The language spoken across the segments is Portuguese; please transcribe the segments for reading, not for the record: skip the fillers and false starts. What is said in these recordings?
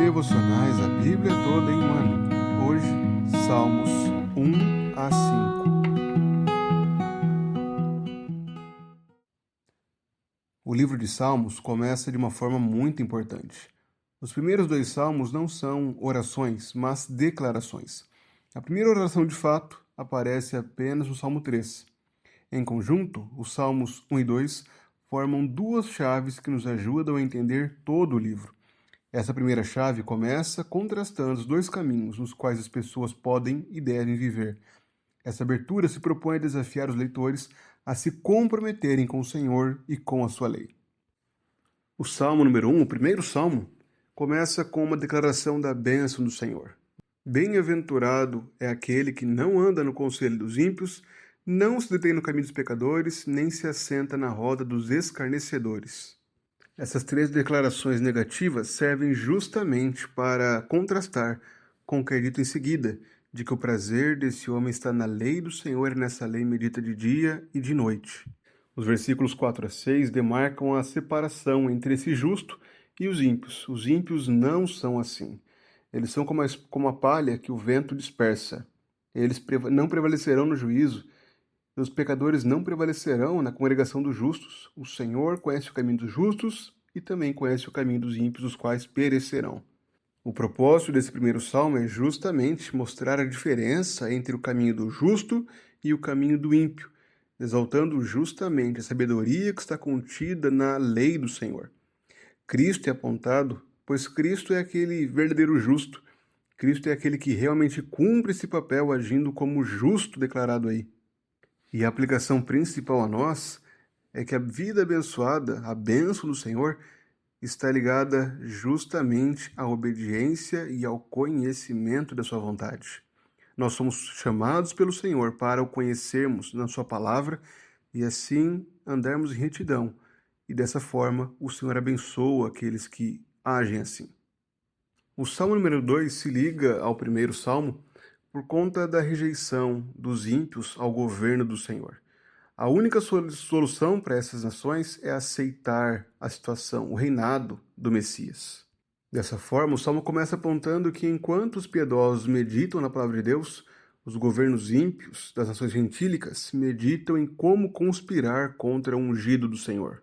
devocionais A Bíblia Toda em um Ano. Hoje, Salmos 1 a 5. O livro de Salmos começa de uma forma muito importante. Os primeiros dois salmos não são orações, mas declarações. A primeira oração de fato aparece apenas no Salmo 3. Em conjunto, os Salmos 1 e 2 formam duas chaves que nos ajudam a entender todo o livro. Essa primeira chave começa contrastando os dois caminhos nos quais as pessoas podem e devem viver. Essa abertura se propõe a desafiar os leitores a se comprometerem com o Senhor e com a sua lei. O Salmo número 1, o primeiro salmo, começa com uma declaração da bênção do Senhor. Bem-aventurado é aquele que não anda no conselho dos ímpios, não se detém no caminho dos pecadores, nem se assenta na roda dos escarnecedores. Essas três declarações negativas servem justamente para contrastar com o que é dito em seguida, de que o prazer desse homem está na lei do Senhor e nessa lei medita de dia e de noite. Os versículos 4 a 6 demarcam a separação entre esse justo e os ímpios. Os ímpios não são assim. Eles são como a palha que o vento dispersa. Eles não prevalecerão no juízo. Os pecadores não prevalecerão na congregação dos justos. O Senhor conhece o caminho dos justos e também conhece o caminho dos ímpios, os quais perecerão. O propósito desse primeiro salmo é justamente mostrar a diferença entre o caminho do justo e o caminho do ímpio, exaltando justamente a sabedoria que está contida na lei do Senhor. Cristo é apontado, pois Cristo é aquele verdadeiro justo. Cristo é aquele que realmente cumpre esse papel agindo como justo declarado aí. E a aplicação principal a nós é que a vida abençoada, a bênção do Senhor, está ligada justamente à obediência e ao conhecimento da sua vontade. Nós somos chamados pelo Senhor para o conhecermos na sua palavra e assim andarmos em retidão. E dessa forma o Senhor abençoa aqueles que agem assim. O Salmo número 2 se liga ao primeiro salmo por conta da rejeição dos ímpios ao governo do Senhor. A única solução para essas nações é aceitar a situação, o reinado do Messias. Dessa forma, o Salmo começa apontando que enquanto os piedosos meditam na palavra de Deus, os governos ímpios das nações gentílicas meditam em como conspirar contra o ungido do Senhor.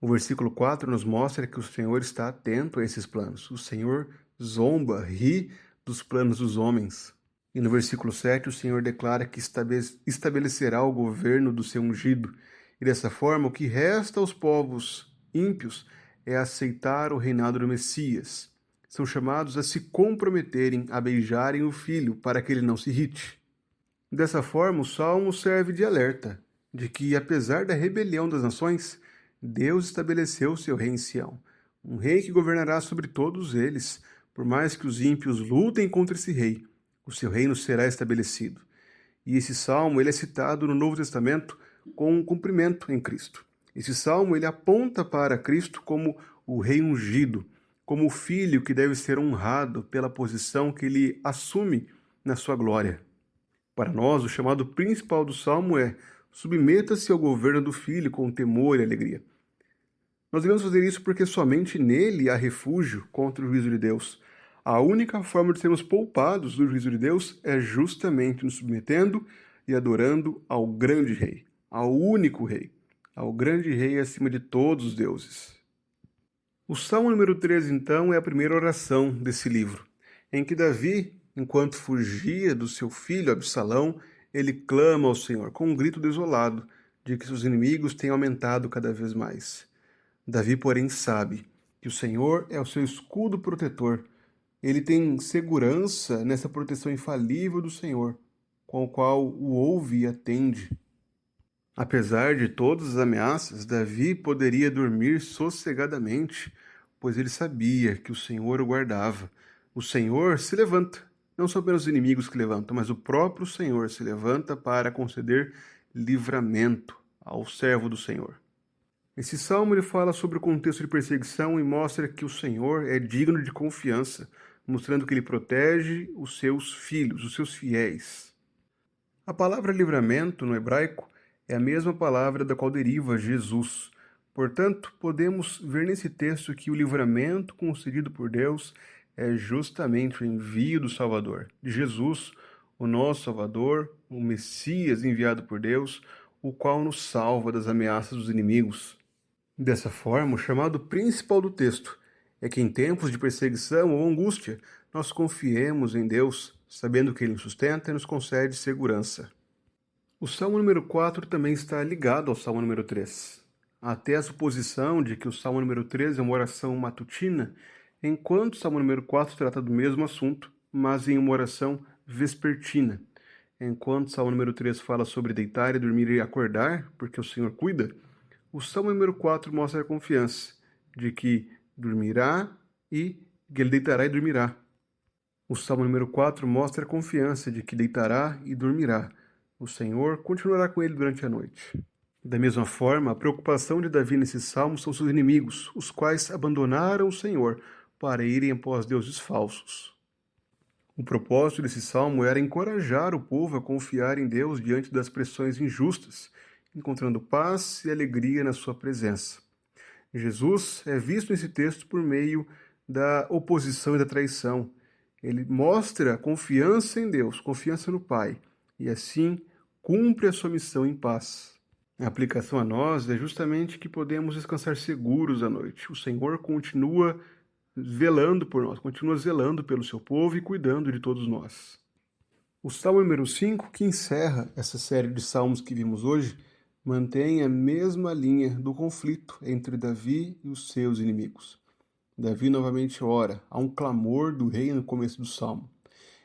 O versículo 4 nos mostra que o Senhor está atento a esses planos. O Senhor zomba, ri dos planos dos homens. E no versículo 7, o Senhor declara que estabelecerá o governo do seu ungido. E dessa forma, o que resta aos povos ímpios é aceitar o reinado do Messias. São chamados a se comprometerem a beijarem o Filho para que ele não se irrite. Dessa forma, o Salmo serve de alerta, de que apesar da rebelião das nações, Deus estabeleceu o seu rei em Sião. Um rei que governará sobre todos eles, por mais que os ímpios lutem contra esse rei. O seu reino será estabelecido. E esse salmo ele é citado no Novo Testamento com um cumprimento em Cristo. Esse salmo ele aponta para Cristo como o rei ungido, como o filho que deve ser honrado pela posição que ele assume na sua glória. Para nós, o chamado principal do salmo é: submeta-se ao governo do filho com temor e alegria. Nós devemos fazer isso porque somente nele há refúgio contra o juízo de Deus. A única forma de sermos poupados do juízo de Deus é justamente nos submetendo e adorando ao grande rei, ao único rei, ao grande rei acima de todos os deuses. O Salmo número 13, então, é a primeira oração desse livro, em que Davi, enquanto fugia do seu filho Absalão, ele clama ao Senhor com um grito desolado de que seus inimigos têm aumentado cada vez mais. Davi, porém, sabe que o Senhor é o seu escudo protetor. Ele tem segurança nessa proteção infalível do Senhor, com o qual o ouve e atende. Apesar de todas as ameaças, Davi poderia dormir sossegadamente, pois ele sabia que o Senhor o guardava. O Senhor se levanta, não são apenas os inimigos que levantam, mas o próprio Senhor se levanta para conceder livramento ao servo do Senhor. Esse salmo ele fala sobre o contexto de perseguição e mostra que o Senhor é digno de confiança, mostrando que ele protege os seus filhos, os seus fiéis. A palavra livramento no hebraico é a mesma palavra da qual deriva Jesus. Portanto, podemos ver nesse texto que o livramento concedido por Deus é justamente o envio do Salvador, de Jesus, o nosso Salvador, o Messias enviado por Deus, o qual nos salva das ameaças dos inimigos. Dessa forma, o chamado principal do texto é que em tempos de perseguição ou angústia, nós confiemos em Deus, sabendo que Ele nos sustenta e nos concede segurança. O Salmo número 4 também está ligado ao Salmo número 3. Há até a suposição de que o Salmo número 3 é uma oração matutina, enquanto o Salmo número 4 trata do mesmo assunto, mas em uma oração vespertina. Enquanto o Salmo número 3 fala sobre deitar e dormir e acordar, porque o Senhor cuida, o Salmo número 4 mostra a confiança de que dormirá e que ele deitará e dormirá. O Salmo número 4 mostra a confiança de que deitará e dormirá. O Senhor continuará com ele durante a noite. Da mesma forma, a preocupação de Davi nesse salmo são seus inimigos, os quais abandonaram o Senhor para irem após deuses falsos. O propósito desse salmo era encorajar o povo a confiar em Deus diante das pressões injustas, encontrando paz e alegria na sua presença. Jesus é visto nesse texto por meio da oposição e da traição. Ele mostra confiança em Deus, confiança no Pai, e assim cumpre a sua missão em paz. A aplicação a nós é justamente que podemos descansar seguros à noite. O Senhor continua velando por nós, continua zelando pelo seu povo e cuidando de todos nós. O Salmo número 5, que encerra essa série de salmos que vimos hoje, mantém a mesma linha do conflito entre Davi e os seus inimigos. Davi novamente ora, há um clamor do rei no começo do salmo.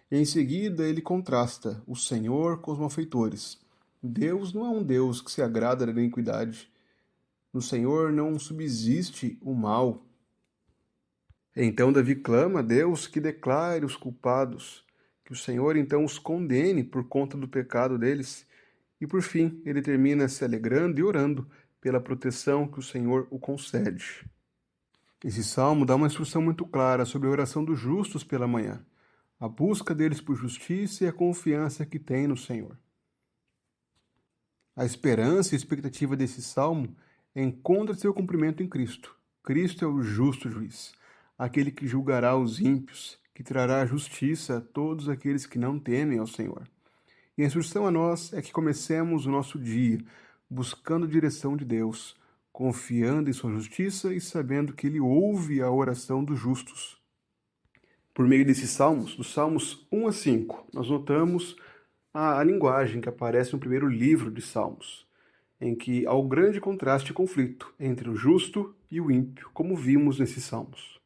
E em seguida ele contrasta o Senhor com os malfeitores. Deus não é um Deus que se agrada da iniquidade. No Senhor não subsiste o mal. Então Davi clama a Deus que declare os culpados, que o Senhor então os condene por conta do pecado deles. E por fim, ele termina se alegrando e orando pela proteção que o Senhor o concede. Esse salmo dá uma instrução muito clara sobre a oração dos justos pela manhã, a busca deles por justiça e a confiança que têm no Senhor. A esperança e a expectativa desse salmo encontra seu cumprimento em Cristo. Cristo é o justo juiz, aquele que julgará os ímpios, que trará justiça a todos aqueles que não temem ao Senhor. E a instrução a nós é que comecemos o nosso dia buscando a direção de Deus, confiando em sua justiça e sabendo que Ele ouve a oração dos justos. Por meio desses salmos, dos salmos 1 a 5, nós notamos a linguagem que aparece no primeiro livro de Salmos, em que há o grande contraste e conflito entre o justo e o ímpio, como vimos nesses salmos.